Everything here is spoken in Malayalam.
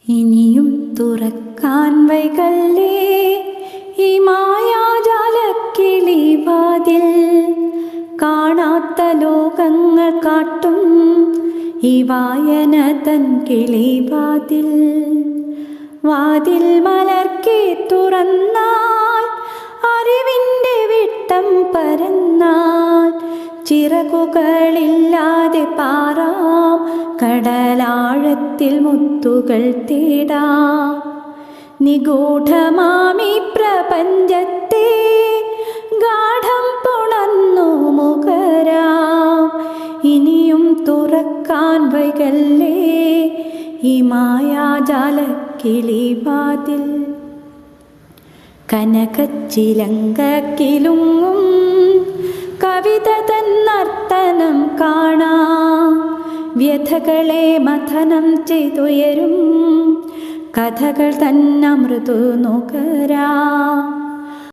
ഇനിയും തുറക്കാൻ വൈകല്ലേ ഈ മായാജാലക്കിളിവാതിൽ. കാണാത്ത ലോകങ്ങൾ കാട്ടും ഈ വായന തൻ കിളിവാതിൽ. വാതിൽ മലർക്കെ തുറന്നാൽ അറിവിൻ്റെ വിട്ടം പരന്നാൽ ചിറകുകളില്ലാതെ പാറാം കടലാഴത്തിൽ മുത്തുകൾ തേടാം. നിഗൂഢമാമി പ്രപഞ്ചത്തെ ഗാഠം പുണർന്നു മുഖരാം. ഇനിയും തുറക്കാൻ വൈകല്ലേ ഈ മായാജാലക്കിളിവാതിൽ. കനകച്ചിലങ്കക്കിലുങ്ങും കവിത തന്നർത്തനം കാണാം. വ്യഥകളെ മഥനം ചെയ്തുയരും കഥകൾ തന്നമൃദു നുകരാം.